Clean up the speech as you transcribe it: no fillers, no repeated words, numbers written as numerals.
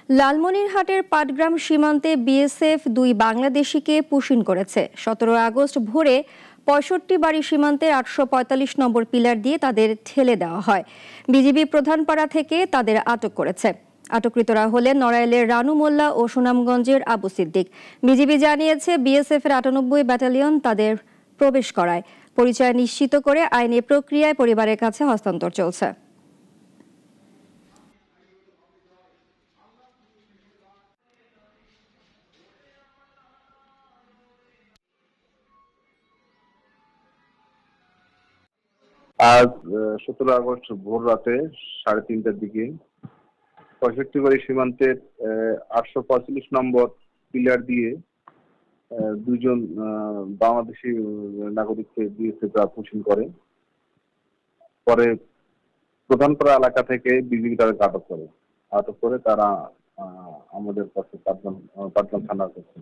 লালমনিরহাটের পাটগ্রাম সীমান্তে BSF 2 বাংলাদেশিকে push in করেছে। 17 আগস্ট ভোরে 65 বাড়ি সীমান্তের 845 নম্বর পিলার দিয়ে তাদের ঠেলে দেওয়া হয়। বিজিবি প্রধানপাড়া থেকে তাদের আটক করেছে। আটককৃতরা হলেন নড়াইলের রানু মোল্লা ও সুনামগঞ্জের আবু সিদ্দিক। বিজিবি জানিয়েছে বিএসএফ এর 98 ব্যাটালিয়ন তাদের প্রবেশ করায়। পরিচয় নিশ্চিত করে আইনি প্রক্রিয়ায় পরিবারের কাছে হস্তান্তর চলছে। আজ 17 আগস্ট ভোর রাতে 3:30টার দিকে 65 বাড়ি সীমান্তের 845 নম্বর পিলার দিয়ে দুইজন বাংলাদেশি নাগরিককে বিএসএফ পুশিং করে। পরে প্রধানপাড়া এলাকা থেকে বিজিবি তাদেরকে আটক করে তারা আমাদের কাছে পাটগ্রাম থানার কাছে